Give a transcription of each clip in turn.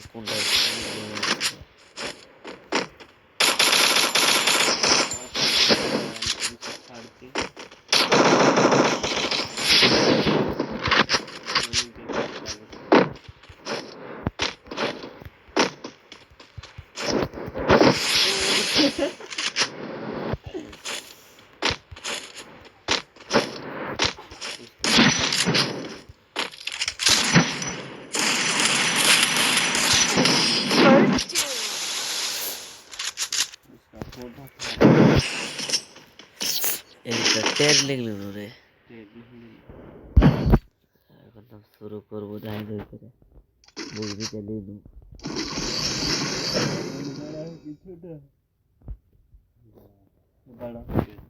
কোনটা এইটা টের লিখলি রে এখন তো শুরু করবো যাই দই করে বুঝবি চালিয়ে দিন কিছুটা বড় করবো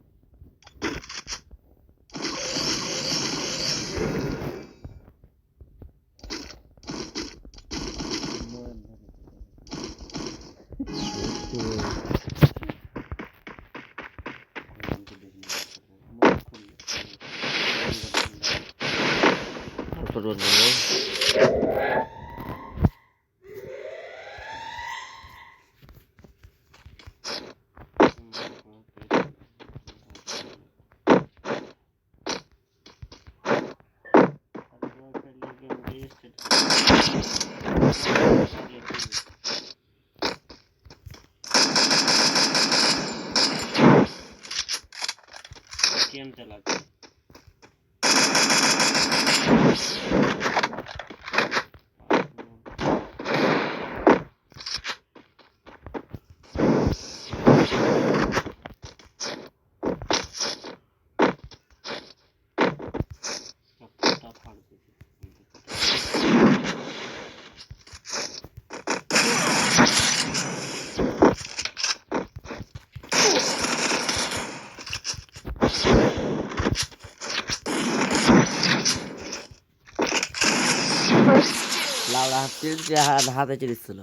गेम चलाते লাউড়া হাতে চিড়িছিল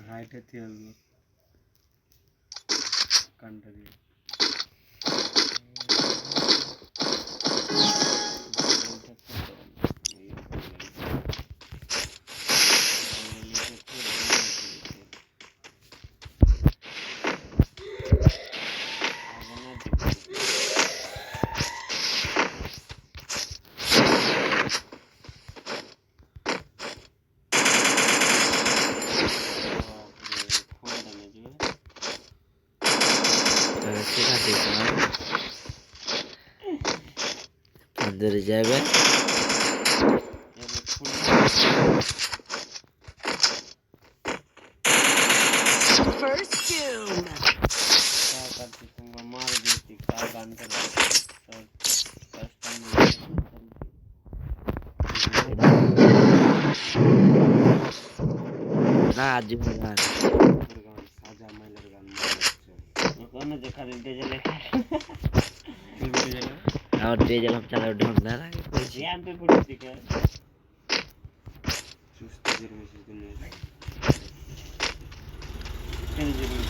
हाइट थी कंट्री अंदर जाए मार देती का गान कर ना आज गान आजा माइलर गान ओखाने देखा डीजे लेके और डीजे हम चला ढूंढना रहा है ध्यान पे पड़ी थी क्या चुस्त जरूर से दुनिया चल जरूर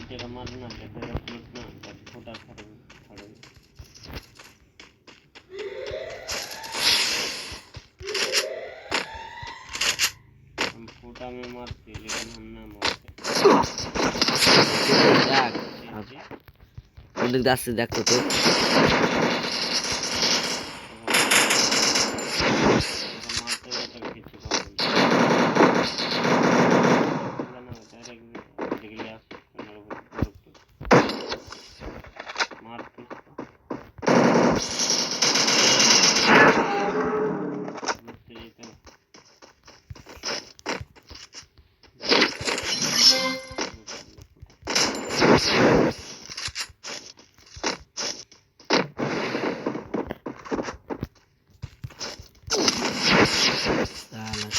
तेरा मारना है तेरा लूटना है छोटा खड़े हम फोटा में मारते लेकिन हम ना मारते उन्हें दास से देखो तो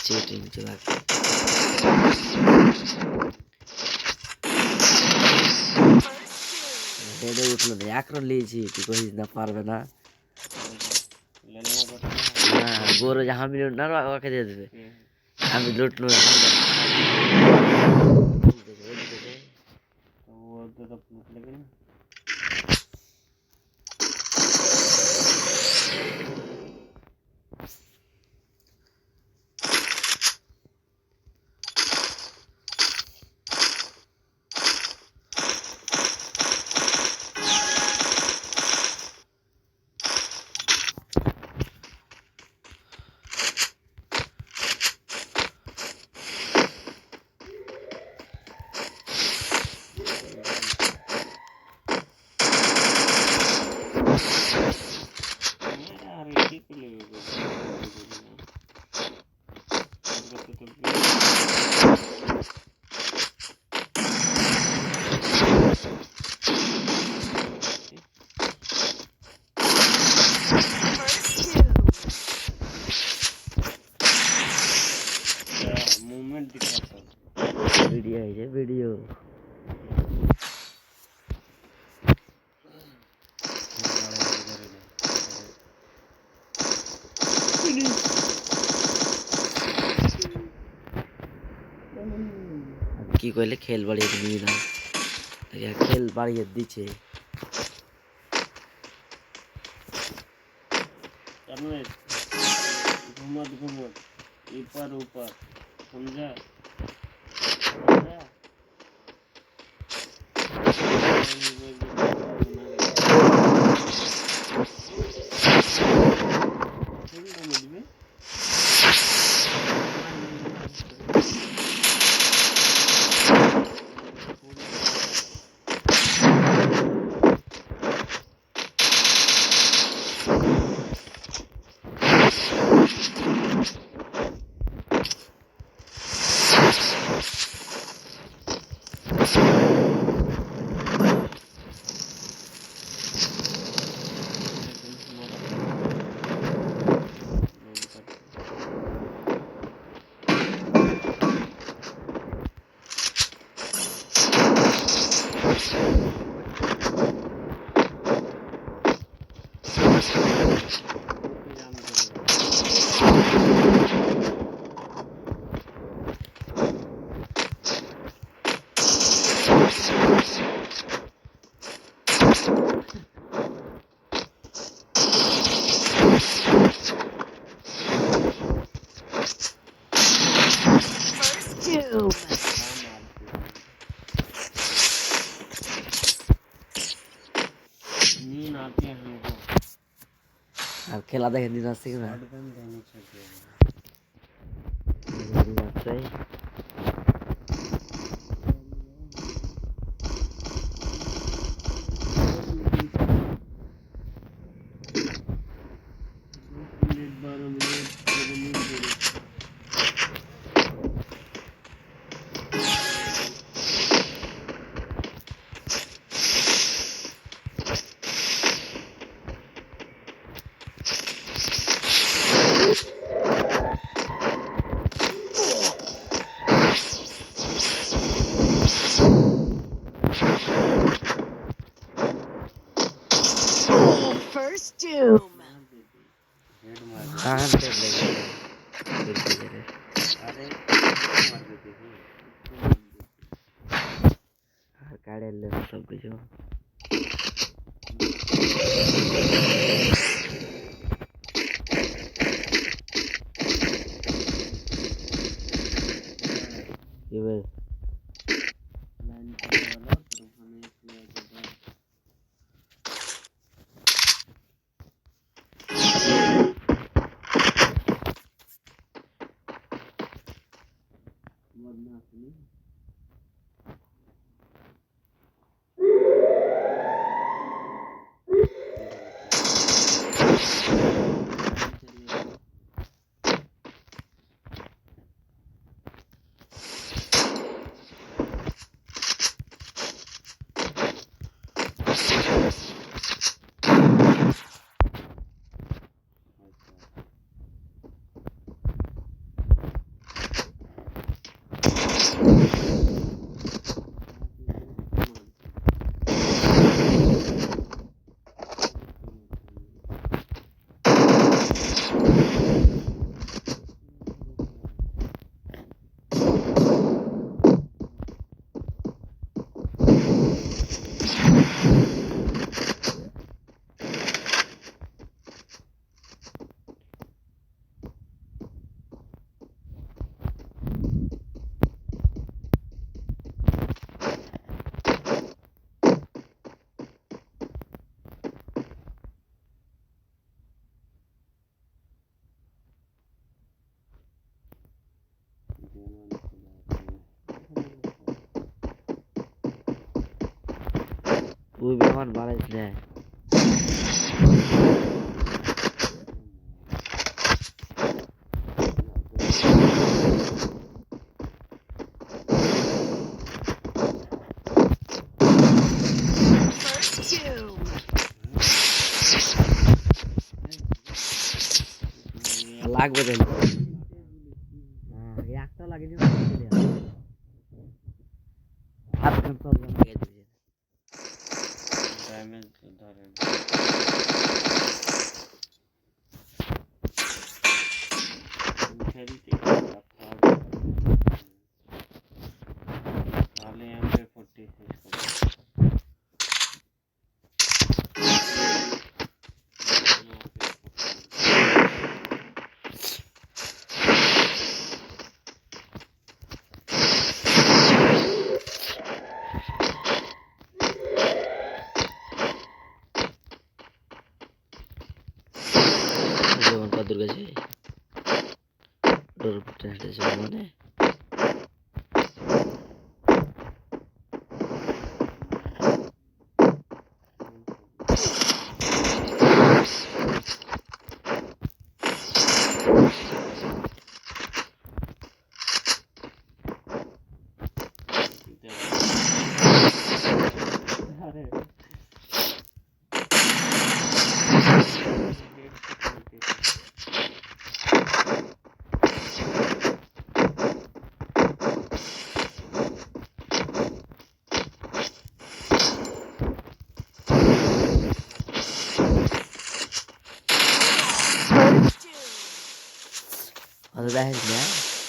चीटिंग चला হেডে উঠলো না, এক রান নিয়েছি, তুই কহিস না পারবে না। লেলেনা করতে না। হ্যাঁ গোরো যে আমি লুট না ওকে দিয়ে দেবে, আমি লুটলো না। তো वो तो लूट लेंगे ना। यार ये के लिए मूवमेंट दिखाता वीडियो है ये वीडियो। কি কইলে খেল বাড়িয়ে দিবি না, খেল বাড়িয়ে দিচ্ছে। घूमत घूमत ऊपर ऊपर समझा नींद आती है हमको আর খেলা দেখে দিন আসছে কিনা एकदम देनी चाहिए রাত্রে मिनट 12 मिनट नींद देनी First doom. हेड मार কাহান টেপ লেগে अरे मार देते हैं আর কাড়ে এলে সব কিছু কি ভাই लाइन पे वाला फिर हमें किया जाता वरना अपनी তুই বেমান বাড়াইস না First two. লাগবে তাহলে একটা লাগে হাত লাগিয়ে দিবি ড্যামেজ ধরেন ফেরিতে তাহলে MP40 শেষ করবো যেমন কাদুর কাছে ডোর হেঁটেছে মানে অত দেখিস না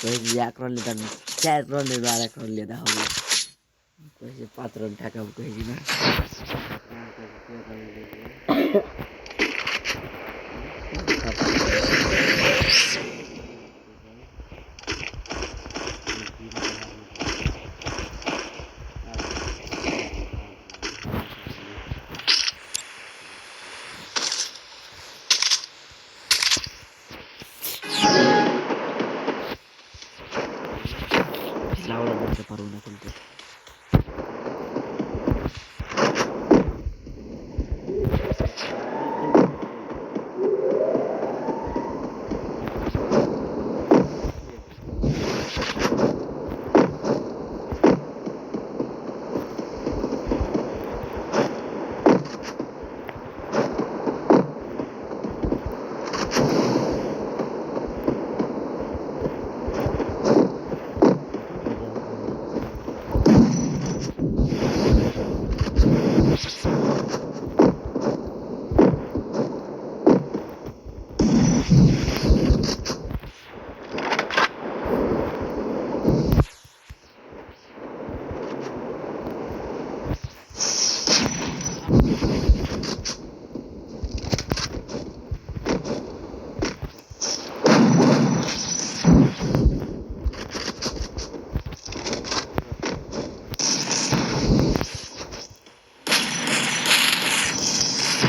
কয়েছি এক রন নিতাম 4 রন নেবে আর 1 রন নিয়ে দেখা হবে কয়েছি 5 রন ঠেকাবো কয়েছি না লাউড়া বলতে পারবো না কিন্তু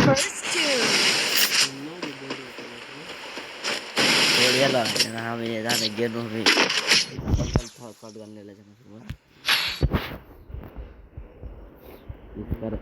First two. बढ़िया लगा यार हमें ये जाने गेम में कल शॉट गन ले लेते हैं सुबह इस कर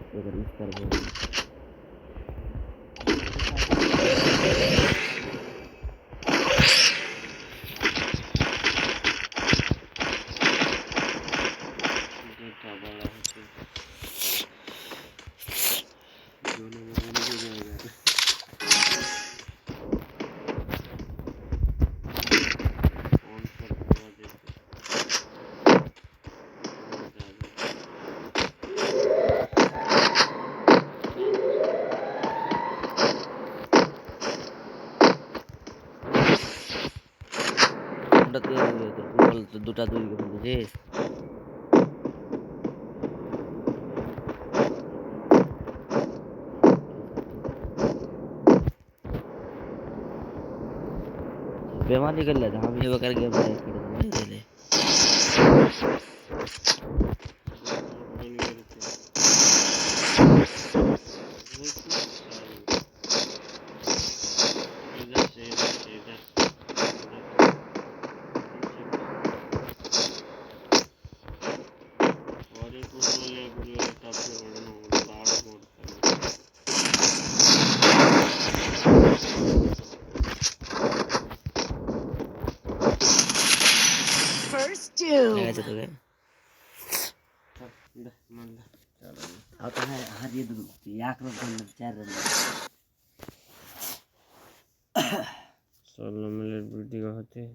দুটা তৈরি করে বুঝিস बेमानी कर लेता हम ये बकर गेम नहीं खेलते और एक और ले पूरी टॉप से बड़ा ना आता हारिए देबो 1 रन 4 रन 16 मिनट वीडियो होते